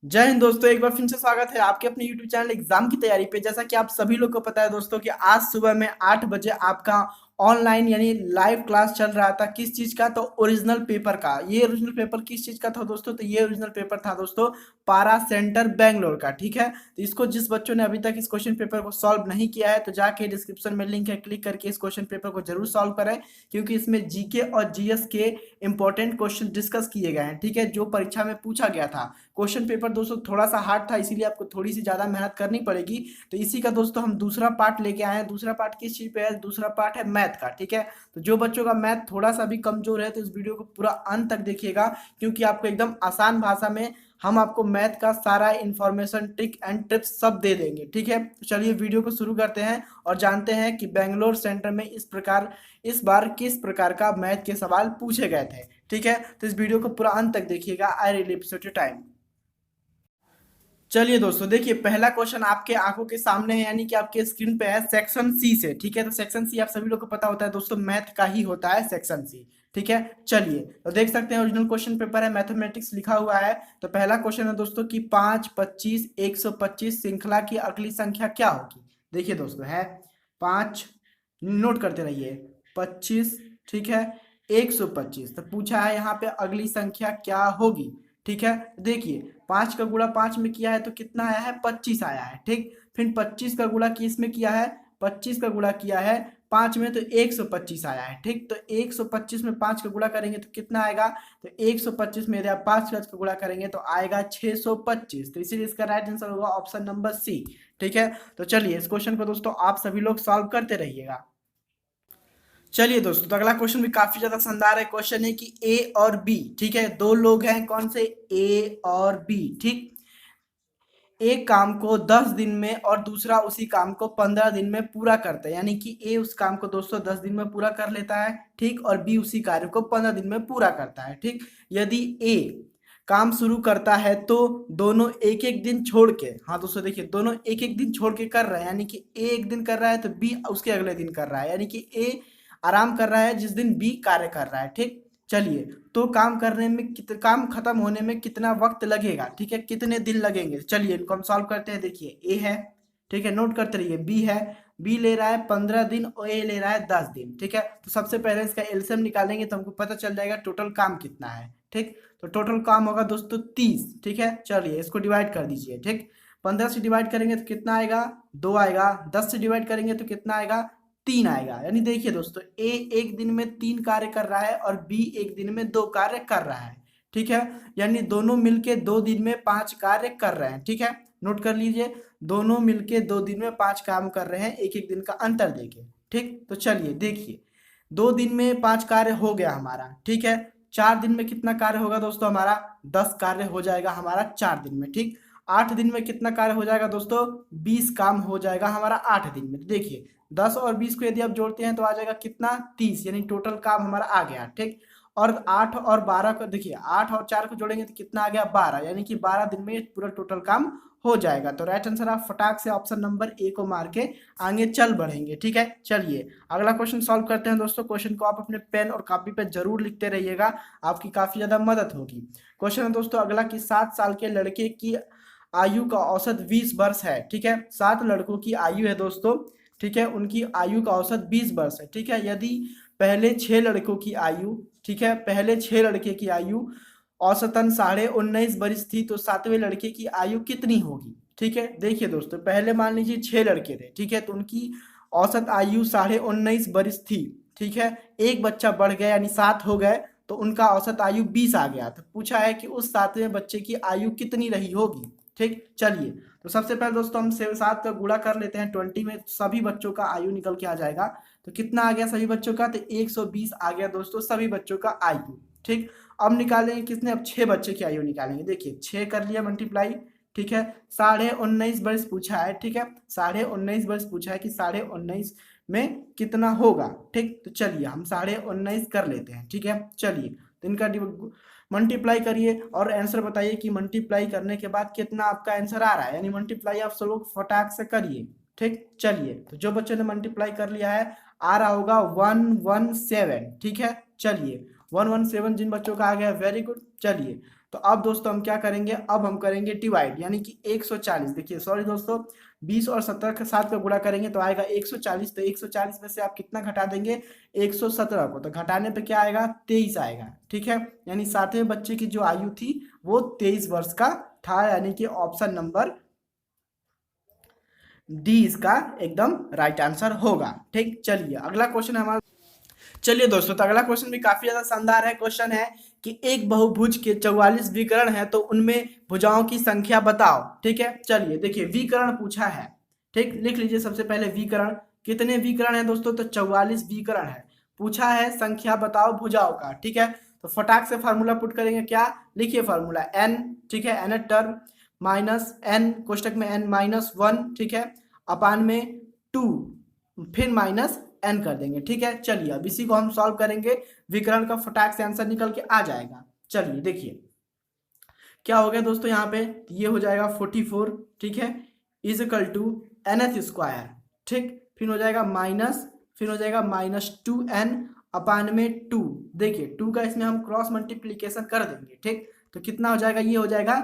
जय हिंद दोस्तों, एक बार फिर से स्वागत है आपके अपने YouTube चैनल एग्जाम की तैयारी पे। जैसा कि आप सभी लोग को पता है दोस्तों कि आज सुबह में 8 बजे आपका ऑनलाइन यानी लाइव क्लास चल रहा था। किस चीज का? तो ओरिजिनल पेपर का। ये ओरिजिनल पेपर किस चीज का था दोस्तों? तो ये ओरिजिनल पेपर था दोस्तों पारा सेंटर बेंगलोर का। ठीक है, तो इसको जिस बच्चों ने अभी तक इस क्वेश्चन पेपर को सॉल्व नहीं किया है तो जाके डिस्क्रिप्शन में लिंक है, क्लिक करके इस क्वेश्चन पेपर को जरूर सॉल्व करें, क्योंकि इसमें जीके और जीएस के इंपॉर्टेंट क्वेश्चन डिस्कस किए गए हैं। ठीक है, जो परीक्षा में पूछा गया था। क्वेश्चन पेपर दोस्तों थोड़ा सा हार्ड था, इसीलिए आपको थोड़ी सी ज़्यादा मेहनत करनी पड़ेगी। तो इसी का दोस्तों हम दूसरा पार्ट लेके आए हैं। दूसरा पार्ट किस चीज़ पे है? दूसरा पार्ट है मैथ का। ठीक है, तो जो बच्चों का मैथ थोड़ा सा भी कमजोर है तो इस वीडियो को पूरा अंत तक देखिएगा, क्योंकि आपको एकदम आसान भाषा में हम आपको मैथ का सारा इन्फॉर्मेशन, ट्रिक एंड टिप्स सब दे देंगे। ठीक है, तो चलिए वीडियो को शुरू करते हैं और जानते हैं कि बेंगलोर सेंटर में इस बार किस प्रकार का मैथ के सवाल पूछे गए थे। ठीक है, तो इस वीडियो को पूरा अंत तक देखिएगा। I really appreciate your time. चलिए दोस्तों, देखिए पहला क्वेश्चन आपके आंखों के सामने है, यानी कि आपके स्क्रीन पे है सेक्शन सी से। ठीक है, तो सेक्शन सी आप सभी लोग को पता होता है दोस्तों, मैथ का ही होता है सेक्शन सी। ठीक है, चलिए तो देख सकते हैं ओरिजिनल क्वेश्चन पेपर है, मैथमेटिक्स लिखा हुआ है। तो पहला क्वेश्चन है दोस्तों कि 5, 25, 125 श्रृंखला की अगली संख्या क्या होगी। देखिए दोस्तों है 5, नोट करते रहिए, 25, ठीक है, 125। तो पूछा है यहाँ पे अगली संख्या क्या होगी। ठीक है, देखिए 5 का गुणा 5 में किया है तो कितना आया है? 25 आया है। ठीक, फिर 25 का गुणा किस में किया है? 25 का गुणा किया है 5 में, तो 125 आया है। ठीक, तो 125 में 5 का गुणा करेंगे तो कितना आएगा? तो 125 में यदि आप 5 का गुणा करेंगे तो आएगा 625। तो इसीलिए इसका राइट आंसर होगा ऑप्शन नंबर सी। ठीक है, तो चलिए इस क्वेश्चन को दोस्तों आप सभी लोग सॉल्व करते रहिएगा। चलिए दोस्तों, तो अगला क्वेश्चन भी काफी ज्यादा शानदार है। क्वेश्चन है कि ए और बी, ठीक है, दो लोग हैं, कौन से? ए और बी। ठीक, एक काम को 10 दिन में और दूसरा उसी काम को 15 दिन में पूरा करता है, यानी कि ए उस काम को दोस्तों 10 दिन में पूरा कर लेता है। ठीक, और बी उसी कार्य को 15 दिन में पूरा करता है। ठीक, यदि ए काम शुरू करता है तो दोनों एक एक दिन छोड़ के, हाँ दोस्तों देखिए दोनों एक एक दिन छोड़ के कर रहे हैं, यानी कि ए एक दिन कर रहा है तो बी उसके अगले दिन कर रहा है, यानी कि ए आराम कर रहा है जिस दिन बी कार्य कर रहा है। ठीक, चलिए तो काम करने में काम खत्म होने में कितना वक्त लगेगा? ठीक है, कितने दिन लगेंगे? चलिए इनको हम सॉल्व करते हैं। देखिए ए है, ठीक है, नोट करते रहिए, बी है, बी ले रहा है 15 दिन और ए ले रहा है 10 दिन। ठीक है, तो सबसे पहले इसका एलसीएम निकालेंगे तो हमको पता चल जाएगा टोटल काम कितना है। ठीक, तो टोटल काम होगा दोस्तों 30। ठीक है, चलिए इसको डिवाइड कर दीजिए। ठीक, 15 से डिवाइड करेंगे तो कितना आएगा? 2 आएगा। 10 से डिवाइड करेंगे तो कितना आएगा? 3 आएगा। यानी देखिए दोस्तों ए एक दिन में 3 कार्य कर रहा है और बी एक दिन में 2 कार्य कर रहा है। ठीक है, यानी दोनों मिलके 2 दिन में 5 कार्य कर रहे हैं। ठीक है, नोट कर लीजिए, दोनों मिलके 2 दिन में 5 काम कर रहे हैं, एक एक दिन का अंतर देके। ठीक, तो चलिए देखिए 2 दिन में 5 कार्य हो गया हमारा। ठीक है, 4 दिन में कितना कार्य होगा दोस्तों हमारा? 10 कार्य हो जाएगा हमारा 4 दिन में। ठीक, 8 दिन में कितना कार्य हो जाएगा दोस्तों? 20 काम हो जाएगा हमारा 8 दिन में। तो देखिए 10 और 20 को यदि आप जोड़ते हैं तो आ जाएगा कितना? 30, यानी टोटल काम हमारा आ गया। ठीक, और 8 और 12 को देखिए, 8 और 4 को जोड़ेंगे तो कितना आ गया? 12, यानी कि 12 दिन में ये पूरा टोटल काम हो जाएगा। तो राइट आंसर आप फटाक से ऑप्शन नंबर ए को मार के आगे चल बढ़ेंगे। ठीक है, चलिए अगला क्वेश्चन सॉल्व करते हैं दोस्तों। क्वेश्चन को आप अपने पेन और कॉपी पे जरूर लिखते रहिएगा, आपकी काफी ज्यादा मदद होगी। क्वेश्चन है दोस्तों अगला कि 7 साल के लड़के की आयु का औसत 20 वर्ष है। ठीक है, 7 लड़कों की आयु है दोस्तों, ठीक है, उनकी आयु का औसत 20 वर्ष है। ठीक है, यदि पहले 6 लड़कों की आयु, ठीक है, पहले 6 लड़के की आयु औसतन 19.5 वर्ष थी तो 7वें लड़के की आयु कितनी होगी? ठीक है, देखिए दोस्तों पहले मान लीजिए 6 लड़के थे, ठीक है, तो उनकी औसत आयु 19.5 वर्ष थी। ठीक है, एक बच्चा बढ़ गया यानी 7 हो गए तो उनका औसत आयु 20 आ गया। तो पूछा है कि उस 7वें बच्चे की आयु कितनी रही होगी। ठीक, चलिए तो सबसे पहले दोस्तों हम 7 का गुणा कर लेते हैं 20 में, सभी बच्चों का आयु निकल के आ जाएगा। तो कितना आ गया सभी बच्चों का? तो 120 आ गया दोस्तों सभी बच्चों का आयु। ठीक, अब निकालेंगे किसने? अब 6 बच्चे की आयु निकालेंगे। देखिए 6 कर लिया मल्टीप्लाई। ठीक है, 19.5 वर्ष पूछा है। ठीक है, 19.5 वर्ष पूछा है कि 19.5 में कितना होगा। ठीक, तो चलिए हम 19.5 कर लेते हैं। ठीक है, चलिए तो इनका मल्टीप्लाई करिए और आंसर बताइए कि मल्टीप्लाई करने के बाद कितना आपका आंसर आ रहा है, यानी मल्टीप्लाई आप सब लोग फटाक से करिए। ठीक, चलिए तो जो बच्चों ने मल्टीप्लाई कर लिया है आ रहा होगा 117। ठीक है, चलिए 117 जिन बच्चों का आ गया वेरी गुड। चलिए तो अब दोस्तों हम क्या करेंगे, अब हम करेंगे डिवाइड, यानी कि 140। देखिए सॉरी दोस्तों, 20 और 17 के साथ का गुणा करेंगे तो आएगा 140। तो 140 में से आप कितना घटा देंगे, 117 को, तो घटाने पे क्या आएगा, 23 आएगा। ठीक है, यानी 7वें बच्चे की जो आयु थी वो 23 वर्ष का था, यानी कि ऑप्शन नंबर डी इसका एकदम राइट आंसर होगा। ठीक, चलिए अगला क्वेश्चन हमारा। चलिए दोस्तों, तो अगला क्वेश्चन भी काफी ज्यादा शानदार है। क्वेश्चन है कि एक बहुभुज के 44 विकर्ण है तो उनमें भुजाओं की संख्या बताओ। ठीक है, चलिए देखिए विकर्ण पूछा है। ठीक, लिख लीजिए सबसे पहले विकर्ण, कितने विकर्ण है दोस्तों, तो 44 विकर्ण है। पूछा है संख्या बताओ भुजाओं का। ठीक है, तो फटाक से फार्मूला पुट करेंगे, क्या लिखिए फार्मूला, एन, ठीक है, एन टर्म माइनस एन कोष्टक में एन माइनस 1, ठीक है, अपान में 2, फिर माइनस एन कर देंगे। ठीक है, चलिए अब इसी को हम सॉल्व करेंगे, विकर्ण का फटाक से आंसर निकल के आ जाएगा। चलिए देखिए क्या हो गया दोस्तों, यहाँ पे ये हो जाएगा 44, ठीक है, is equal to N H square. ठीक, फिर हो जाएगा माइनस, फिर हो जाएगा -2n अपान में 2। देखिए 2 का इसमें हम क्रॉस मल्टीप्लीकेशन कर देंगे। ठीक, तो कितना हो जाएगा, ये हो जाएगा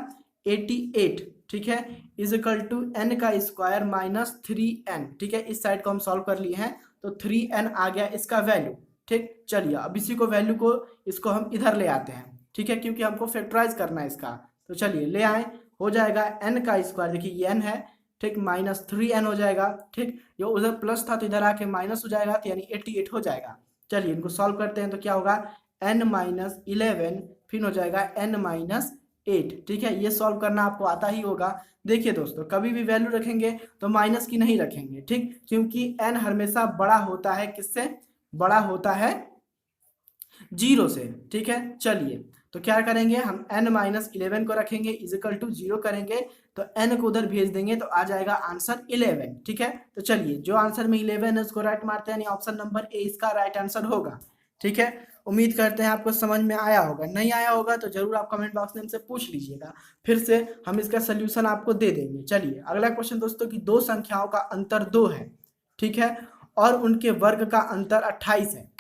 88। ठीक है, इज इक्वल टू एन का स्क्वायर माइनस 3n। ठीक है, इस साइड को हम सॉल्व कर लिए हैं तो 3n आ गया इसका वैल्यू। ठीक, चलिए अब इसी को वैल्यू को इसको हम इधर ले आते हैं। ठीक है, क्योंकि हमको फैक्टराइज करना है इसका, तो चलिए ले आए, हो जाएगा n का स्क्वायर, देखिए ये n है, ठीक, -3n हो जाएगा। ठीक, ये उधर प्लस था तो इधर आके माइनस हो जाएगा, तो यानी 88 हो जाएगा। चलिए इनको सॉल्व करते हैं तो क्या होगा, n-11, फिर हो जाएगा n-8। ठीक है, ये सॉल्व करना आपको आता ही होगा। देखिए दोस्तों, कभी भी वैल्यू रखेंगे तो माइनस की नहीं रखेंगे। ठीक, क्योंकि n हमेशा बड़ा होता है, किससे, बड़ा होता है 0 से। ठीक है, चलिए तो क्या करेंगे, हम n-11 को रखेंगे इजिकल टू 0 करेंगे, तो n को उधर भेज देंगे तो आ जाएगा आंसर 11। ठीक है, तो चलिए जो आंसर में 11 है उसको राइट मारते हैं, यानी ऑप्शन नंबर ए इसका राइट आंसर होगा। ठीक है, उम्मीद करते हैं आपको समझ में आया होगा, नहीं आया होगा तो जरूर आप कमेंट बॉक्स में हमसे पूछ लीजिएगा, फिर से हम इसका सोल्यूशन आपको दे देंगे। चलिए अगला क्वेश्चन दोस्तों, की दो संख्याओं का अंतर 2 है, ठीक है, और उनके वर्ग का अंतर 28 है,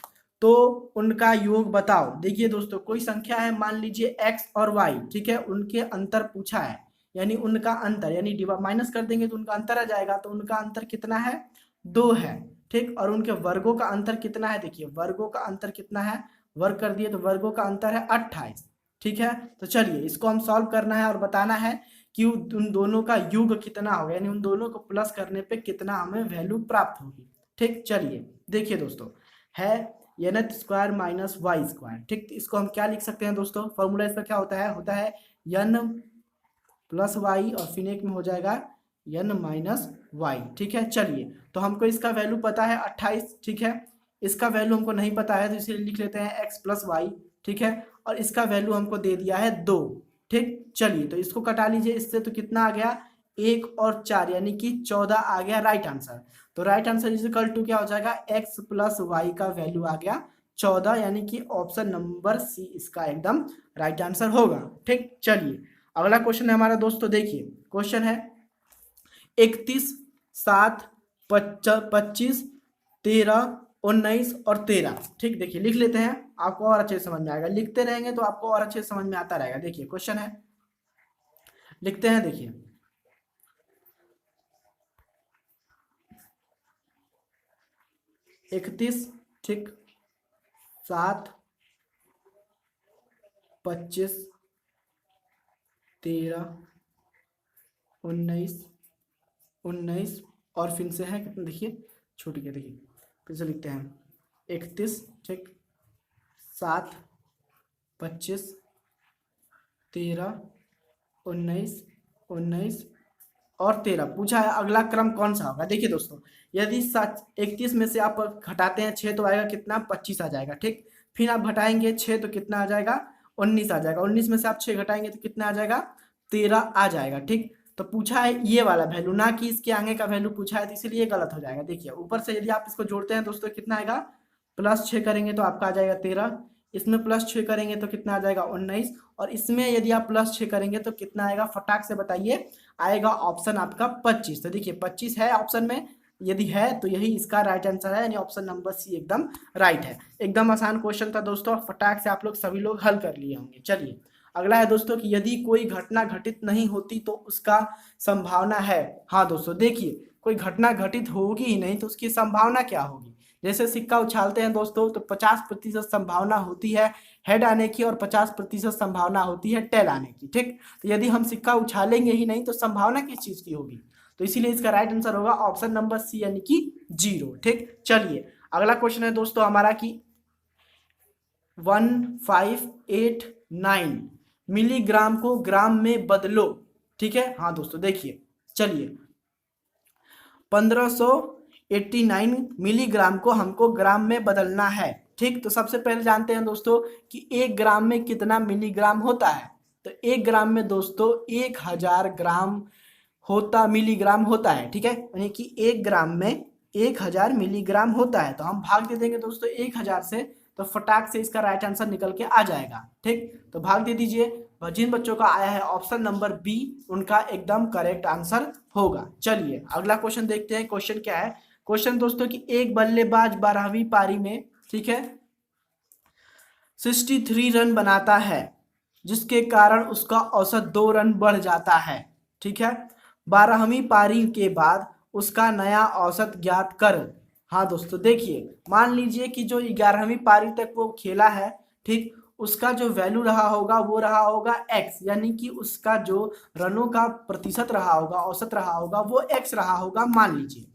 तो उनका योग बताओ। देखिए दोस्तों, कोई संख्या है, मान लीजिए x और y, ठीक है, उनके अंतर पूछा है, यानी उनका अंतर, यानी माइनस कर देंगे तो उनका अंतर आ जाएगा, तो उनका अंतर कितना है, 2 है। ठीक, और उनके वर्गों का अंतर कितना है, देखिए वर्गों का अंतर कितना है, वर्ग कर दिए तो वर्गों का अंतर है 28। ठीक है, तो चलिए इसको हम सॉल्व करना है और बताना है कि उन दोनों का योग कितना होगा, यानी उन दोनों को प्लस करने पे कितना हमें वैल्यू प्राप्त होगी। ठीक, चलिए देखिए दोस्तों, है N square minus Y square. ठीक, इसको हम क्या लिख सकते हैं दोस्तों, फॉर्मूला इसका क्या होता है एन प्लस वाई और फिर एक में हो जाएगा एन माइनस वाई। ठीक है, चलिए तो हमको इसका वैल्यू पता है 28। ठीक है, इसका वैल्यू हमको नहीं पता है तो इसे लिख लेते हैं एक्स प्लस वाई। ठीक है, और इसका वैल्यू हमको दे दिया है 2। ठीक, चलिए तो इसको कटा लीजिए इससे, तो कितना आ गया, 1 और 4, यानी कि 14 आ गया राइट आंसर। तो right answer is equal to क्या हो जाएगा, x प्लस वाई का वैल्यू आ गया 14, यानी कि ऑप्शन नंबर सी इसका एकदम राइट आंसर होगा। ठीक, चलिए अगला क्वेश्चन है हमारा दोस्तों, देखिए क्वेश्चन है 31, 7, 25, 13, 19 और 13। ठीक, देखिए लिख लेते हैं, आपको और अच्छे से समझ में आएगा, लिखते रहेंगे तो आपको और अच्छे से समझ में आता रहेगा। देखिए क्वेश्चन है, लिखते हैं, देखिए 31, ठीक, 7, 25, 13, 19 और फिर से है कितना, देखिए छूट गया, देखिए फिर से लिखते हैं 31, ठीक, 7, 25, 13, 19 और 13 पूछा है, अगला क्रम कौन सा होगा। देखिए दोस्तों, यदि 31 में से आप घटाते हैं 6 तो आएगा कितना, 25 आ जाएगा। ठीक, फिर आप घटाएंगे 6 तो कितना आ जाएगा, 19 आ जाएगा। 19 में से आप 6 घटाएंगे तो कितना आ जाएगा, 13 आ जाएगा। ठीक, तो पूछा है ये वाला वैल्यू, ना कि इसके आगे का वैल्यू पूछा है, तो इसीलिए गलत हो जाएगा। देखिए ऊपर से यदि आप इसको जोड़ते हैं दोस्तों कितना आएगा, +6 करेंगे तो आपका आ जाएगा 13, इसमें +6 करेंगे तो कितना आ जाएगा 19, और इसमें यदि आप +6 करेंगे तो कितना आएगा, फटाक से बताइए, आएगा ऑप्शन आपका 25। तो देखिए 25 है ऑप्शन में, यदि है तो यही इसका राइट आंसर है, यानी ऑप्शन नंबर सी एकदम राइट है। एकदम आसान क्वेश्चन था दोस्तों, फटाक से आप लोग सभी लोग हल कर लिए होंगे। चलिए अगला है दोस्तों कि यदि कोई घटना घटित नहीं होती तो उसका संभावना है। हाँ दोस्तों देखिए, कोई घटना घटित होगी ही नहीं तो उसकी संभावना क्या होगी। जैसे सिक्का उछालते हैं दोस्तों तो 50% संभावना होती है हेड आने की और 50% संभावना होती है टेल आने की। ठीक, तो यदि हम सिक्का उछालेंगे ही नहीं तो संभावना किस चीज की होगी, तो इसीलिए इसका राइट आंसर होगा ऑप्शन नंबर सी यानी कि 0। ठीक, चलिए अगला क्वेश्चन है दोस्तों हमारा कि 1589 मिलीग्राम को ग्राम में बदलो। ठीक है, हाँ दोस्तों देखिए, चलिए 1589 मिलीग्राम को हमको ग्राम में बदलना है। ठीक, तो सबसे पहले जानते हैं दोस्तों कि 1 ग्राम में कितना मिलीग्राम होता है। तो 1 ग्राम में दोस्तों 1000 ग्राम होता मिलीग्राम होता है। ठीक है, यानी कि 1 ग्राम में 1000 मिलीग्राम होता है। तो हम भाग दे देंगे दोस्तों 1000 से, तो फटाक से इसका राइट आंसर निकल के आ जाएगा। ठीक, तो भाग दे दीजिए। जिन बच्चों का आया है ऑप्शन नंबर बी, उनका एकदम करेक्ट आंसर होगा। चलिए अगला क्वेश्चन देखते हैं। क्वेश्चन क्या है, क्वेश्चन दोस्तों कि एक बल्लेबाज 12वीं पारी में, ठीक है, 63 रन बनाता है जिसके कारण उसका औसत 2 रन बढ़ जाता है। ठीक है, 12वीं पारी के बाद उसका नया औसत ज्ञात कर। हाँ दोस्तों देखिए, मान लीजिए कि जो 11वीं पारी तक वो खेला है, ठीक, उसका जो वैल्यू रहा होगा वो रहा होगा x, यानी कि उसका जो रनों का प्रतिशत रहा होगा, औसत रहा होगा, वो x रहा होगा मान लीजिए।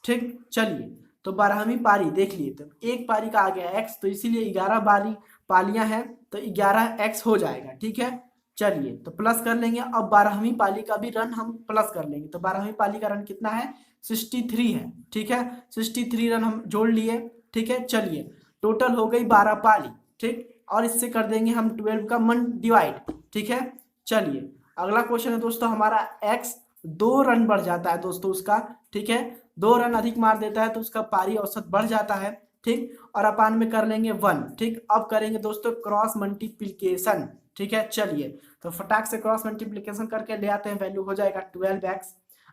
ठीक, चलिए तो 12वीं पारी देख लिए, तो एक पारी का आ गया x, तो इसीलिए 11 पालियां हैं तो 11x हो जाएगा। ठीक है, चलिए तो प्लस कर लेंगे। अब 12वीं पाली का भी रन हम प्लस कर लेंगे, तो 12वीं पाली का रन कितना है, 63 है। ठीक है, 63 रन हम जोड़ लिए। ठीक है, चलिए टोटल हो गई 12 पाली। ठीक, और इससे कर देंगे हम 12 का मन डिवाइड। ठीक है, चलिए अगला क्वेश्चन है दोस्तों हमारा x 2 रन बढ़ जाता है दोस्तों उसका। ठीक है, 2 रन अधिक मार देता है तो उसका पारी औसत बढ़ जाता है। ठीक, और अपान में कर लेंगे 1। ठीक, अब करेंगे दोस्तों क्रॉस मल्टीप्लीकेशन। ठीक है, चलिए तो फटाक से क्रॉस मल्टीप्लीकेशन करके ले आते हैं, वैल्यू हो जाएगा 12x।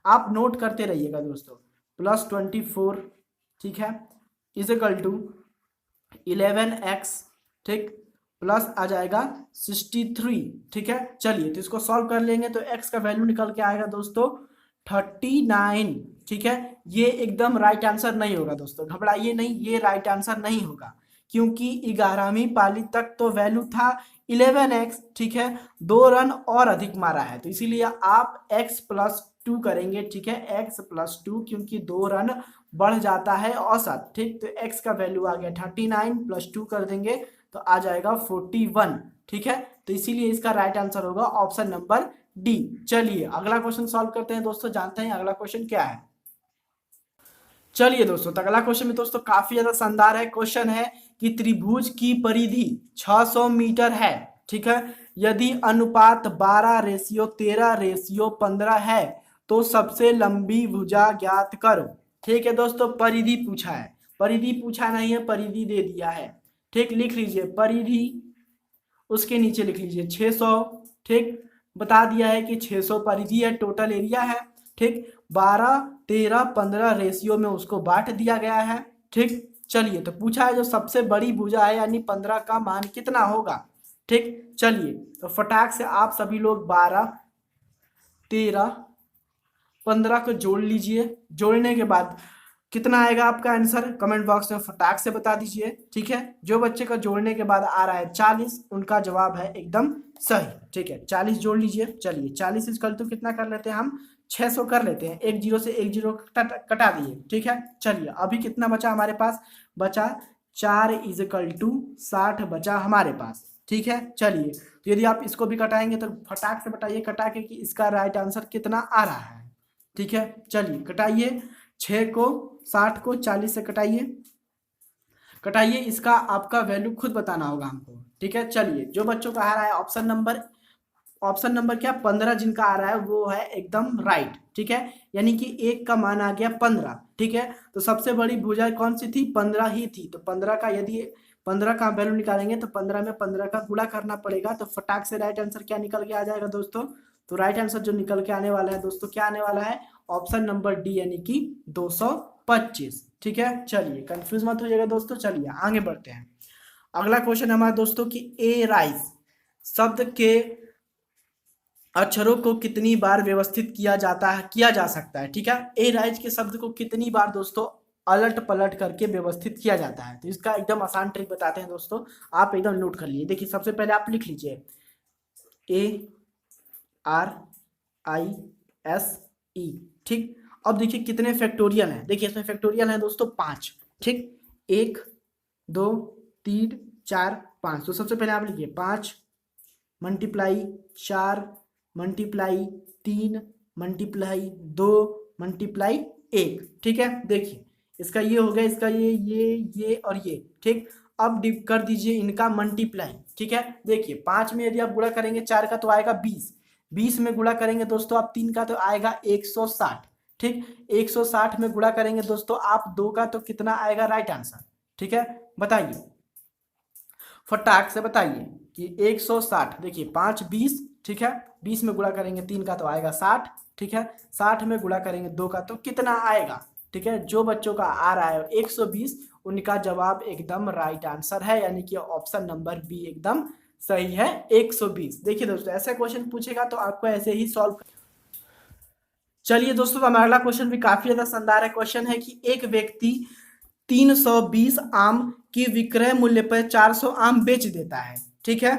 आप नोट करते रहिएगा दोस्तों, प्लस 24, ठीक है, इज इक्वल टू 11x। ठीक, प्लस आ जाएगा 63। ठीक है, चलिए तो इसको सॉल्व कर लेंगे तो x का वैल्यू निकल के आएगा दोस्तों 39। ठीक है, ये एकदम राइट आंसर नहीं होगा दोस्तों, घबराइए नहीं, ये राइट आंसर नहीं होगा क्योंकि 11वीं पाली तक तो वैल्यू था 11x। ठीक है, 2 रन और अधिक मारा है तो इसीलिए आप x प्लस 2 करेंगे। ठीक है, x प्लस 2 क्योंकि 2 रन बढ़ जाता है औसत। ठीक, तो x का वैल्यू आ गया 39, प्लस 2 कर देंगे तो आ जाएगा 41। ठीक है, तो इसीलिए इसका राइट आंसर होगा ऑप्शन नंबर डी। चलिए अगला क्वेश्चन सॉल्व करते हैं दोस्तों, जानते हैं अगला क्वेश्चन क्या है। चलिए दोस्तों, तो अगला क्वेश्चन में दोस्तों काफी ज्यादा शानदार है। क्वेश्चन है कि त्रिभुज की परिधि 600 मीटर है। ठीक है, यदि अनुपात 12:13:15 है तो सबसे लंबी भुजा ज्ञात करो। ठीक है दोस्तों, परिधि पूछा है, परिधि पूछा नहीं है, परिधि दे दिया है। ठीक, लिख लीजिए परिधि, उसके नीचे लिख लीजिए 600। ठीक, बता दिया है कि 600 परिधि है, टोटल एरिया है। ठीक, 12:13:15 रेशियो में उसको बांट दिया गया है। ठीक, चलिए तो पूछा है जो सबसे बड़ी भुजा है यानी 15 का मान कितना होगा। ठीक, चलिए तो फटाक से आप सभी लोग 12, 13, 15 को जोड़ लीजिए। जोड़ने के बाद कितना आएगा आपका आंसर कमेंट बॉक्स में फटाक से बता दीजिए। ठीक है, जो बच्चे का जोड़ने के बाद आ रहा है 40, उनका जवाब है एकदम सही। ठीक है, 40 जोड़ लीजिए। चलिए 40 इक्वल टू कितना कर लेते हैं हम, 600 कर लेते हैं। एक जीरो से एक जीरो कटा दिए। ठीक है, चलिए अभी कितना बचा हमारे पास, बचा 4 इज इक्वल टू 60 बचा हमारे पास। ठीक है, चलिए तो यदि आप इसको भी कटाएंगे तो फटाक से बताइए कटा के कि इसका राइट आंसर कितना आ रहा है। ठीक है, चलिए कटाइए, 6 को 60 को 40 से कटाइए, कटाइए, इसका आपका वैल्यू खुद बताना होगा हमको। ठीक है, चलिए जो बच्चों का आ रहा है ऑप्शन नंबर क्या 15 जिनका आ रहा है वो है एकदम राइट। ठीक है, यानी कि एक का मान आ गया 15। ठीक है, तो सबसे बड़ी भुजा कौन सी थी, 15 ही थी। तो 15 का यदि 15 का वैल्यू निकालेंगे तो 15 में 15 का गुणा करना पड़ेगा। तो फटाक से राइट आंसर क्या निकल के आ जाएगा दोस्तों, तो राइट आंसर जो निकल के आने वाला है दोस्तों, क्या आने वाला है, ऑप्शन नंबर डी यानी कि 225। ठीक है, चलिए कंफ्यूज मत होइएगा दोस्तों। चलिए आगे बढ़ते हैं। अगला क्वेश्चन हमारा दोस्तों कि ए राइस शब्द के अक्षरों को कितनी बार व्यवस्थित किया जा सकता है, ठीक है। ए राइज के शब्द को कितनी बार दोस्तों अलट पलट करके व्यवस्थित किया जाता है। तो इसका एकदम आसान ट्रिक बताते हैं दोस्तों, आप एकदम नोट कर लीजिए। देखिए सबसे पहले आप लिख लीजिए ARISE, ठीक। अब देखिए कितने फैक्टोरियल हैं, देखिए इसमें फैक्टोरियल है दोस्तों 5, ठीक। 1 2 3 4 5। तो सबसे पहले आप लिखिए 5 मल्टीप्लाई 4 मल्टीप्लाई 3 मल्टीप्लाई 2 मल्टीप्लाई 1, ठीक है। देखिए इसका ये हो गया, इसका ये और ये, ठीक। अब डिप कर दीजिए इनका मल्टीप्लाई, ठीक है। देखिए 5 में यदि आप गुणा करेंगे 4 का तो आएगा 20, 20 में गुणा करेंगे दोस्तों आप 3 का तो आएगा 160, ठीक। 160 में गुणा करेंगे दोस्तों आप 2 का तो कितना आएगा राइट आंसर, ठीक है। बताइए फटाक से बताइए कि 160, देखिए 5 20, ठीक है। 20 में गुणा करेंगे 3 का तो आएगा 60, ठीक है। 60 में गुणा करेंगे 2 का तो कितना आएगा, ठीक है। जो बच्चों का आ रहा है 120, उनका जवाब एकदम राइट आंसर है, यानी कि ऑप्शन नंबर बी एकदम सही है 120। देखिए दोस्तों ऐसे क्वेश्चन पूछेगा तो आपको ऐसे ही सॉल्व। चलिए दोस्तों हमारा अगला क्वेश्चन भी काफी ज्यादा शानदार है। क्वेश्चन है कि एक व्यक्ति 320 आम की विक्रय मूल्य पर 400 आम बेच देता है, ठीक है।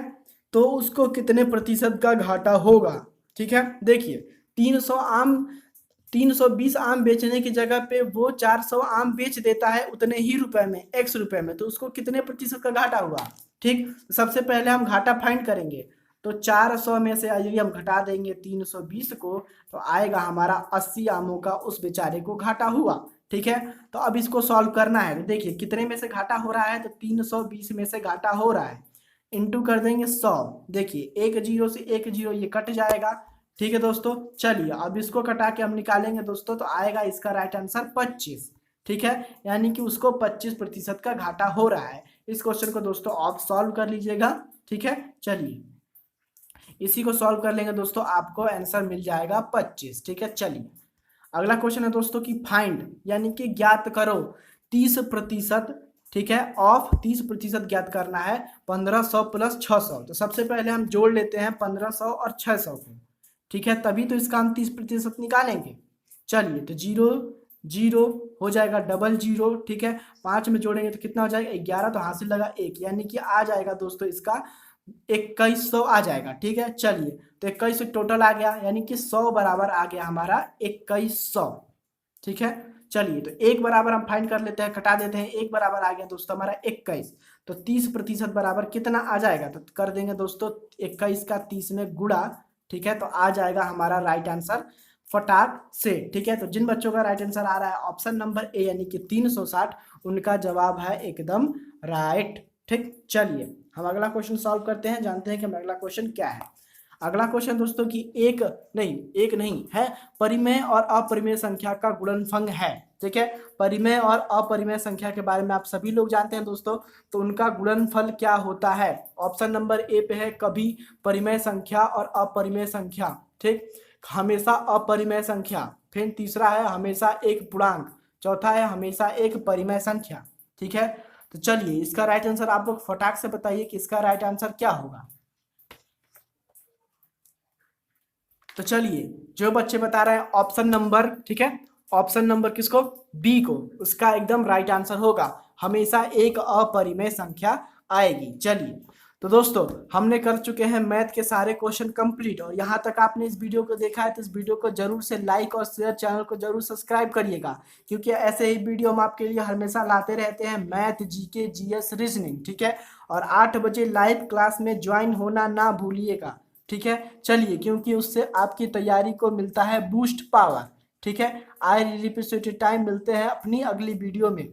तो उसको कितने प्रतिशत का घाटा होगा, ठीक है। देखिए 320 आम बेचने की जगह पे वो 400 आम बेच देता है उतने ही रुपए में, x रुपए में, तो उसको कितने प्रतिशत का घाटा हुआ, ठीक। सबसे पहले हम घाटा फाइंड करेंगे, तो 400 में से यदि हम घटा देंगे 320 को तो आएगा हमारा 80 आमों का उस बेचारे को घाटा हुआ, ठीक है। तो अब इसको सॉल्व करना है, तो देखिए कितने में से घाटा हो रहा है, तो 320 में से घाटा हो रहा है, इंटू कर देंगे 100। देखिए एक जीरो से एक जीरो ये कट जाएगा, ठीक है दोस्तों। चलिए अब इसको कटा के हम निकालेंगे दोस्तों, तो आएगा इसका राइट आंसर 25, ठीक है। यानी कि उसको 25% का घाटा हो रहा है। इस क्वेश्चन को दोस्तों आप सॉल्व कर लीजिएगा, ठीक है। चलिए इसी को सॉल्व कर लेंगे दोस्तों, आपको आंसर मिल जाएगा 25, ठीक है। चलिए अगला क्वेश्चन है दोस्तों कि फाइंड, यानी कि ज्ञात करो 30%, ठीक है, ऑफ 30% ज्ञात करना है 1500 प्लस 600। तो सबसे पहले हम जोड़ लेते हैं 1500 और 600 को, ठीक है, तभी तो इसका हम 30% निकालेंगे। चलिए तो जीरो जीरो हो जाएगा डबल जीरो, ठीक है। 5 में जोड़ेंगे तो कितना हो जाएगा 11, तो हासिल लगा 1, यानी कि आ जाएगा दोस्तों इसका 2100 आ जाएगा, ठीक है। चलिए तो 2100 टोटल आ गया, यानी कि 100 बराबर आ गया हमारा 2100, ठीक है। चलिए तो 1 बराबर हम फाइंड कर लेते हैं, कटा देते हैं, 1 बराबर आ गया दोस्तों हमारा 21, तो 30% बराबर कितना आ जाएगा, तो कर देंगे दोस्तों 21 का 30 में गुणा, ठीक है। तो आ जाएगा हमारा राइट आंसर फटाक से, ठीक है। तो जिन बच्चों का राइट आंसर आ रहा है ऑप्शन नंबर ए यानी कि 360, उनका जवाब है एकदम राइट, ठीक। चलिए हम अगला क्वेश्चन सॉल्व करते हैं, जानते हैं कि अगला क्वेश्चन क्या है। अगला क्वेश्चन दोस्तों कि एक नहीं है, परिमेय और अपरिमेय संख्या का गुणनफल है, ठीक है। परिमेय और अपरिमेय संख्या के बारे में आप सभी लोग जानते हैं दोस्तों, तो उनका गुणनफल क्या होता है। ऑप्शन नंबर ए पे है कभी परिमेय संख्या और अपरिमेय संख्या, ठीक, हमेशा अपरिमेय संख्या, फिर तीसरा है हमेशा एक पूर्णांक, चौथा है हमेशा एक परिमेय संख्या, ठीक है। तो चलिए इसका राइट आंसर आप लोग फटाक से बताइए कि इसका राइट आंसर क्या होगा। तो चलिए जो बच्चे बता रहे हैं ऑप्शन नंबर, ठीक है, ऑप्शन नंबर किसको, बी को, उसका एकदम राइट आंसर होगा हमेशा एक अपरिमेय संख्या आएगी। चलिए तो दोस्तों हमने कर चुके हैं मैथ के सारे क्वेश्चन कंप्लीट, और यहाँ तक आपने इस वीडियो को देखा है तो इस वीडियो को जरूर से लाइक और शेयर, चैनल को जरूर सब्सक्राइब करिएगा, क्योंकि ऐसे ही वीडियो हम आपके लिए हमेशा लाते रहते हैं, मैथ जीके जीएस रीजनिंग, ठीक है। और 8 बजे लाइव क्लास में ज्वाइन होना ना भूलिएगा, ठीक है। चलिए क्योंकि उससे आपकी तैयारी को मिलता है बूस्ट पावर, ठीक है। आई रिपीट टाइम, मिलते हैं अपनी अगली वीडियो में।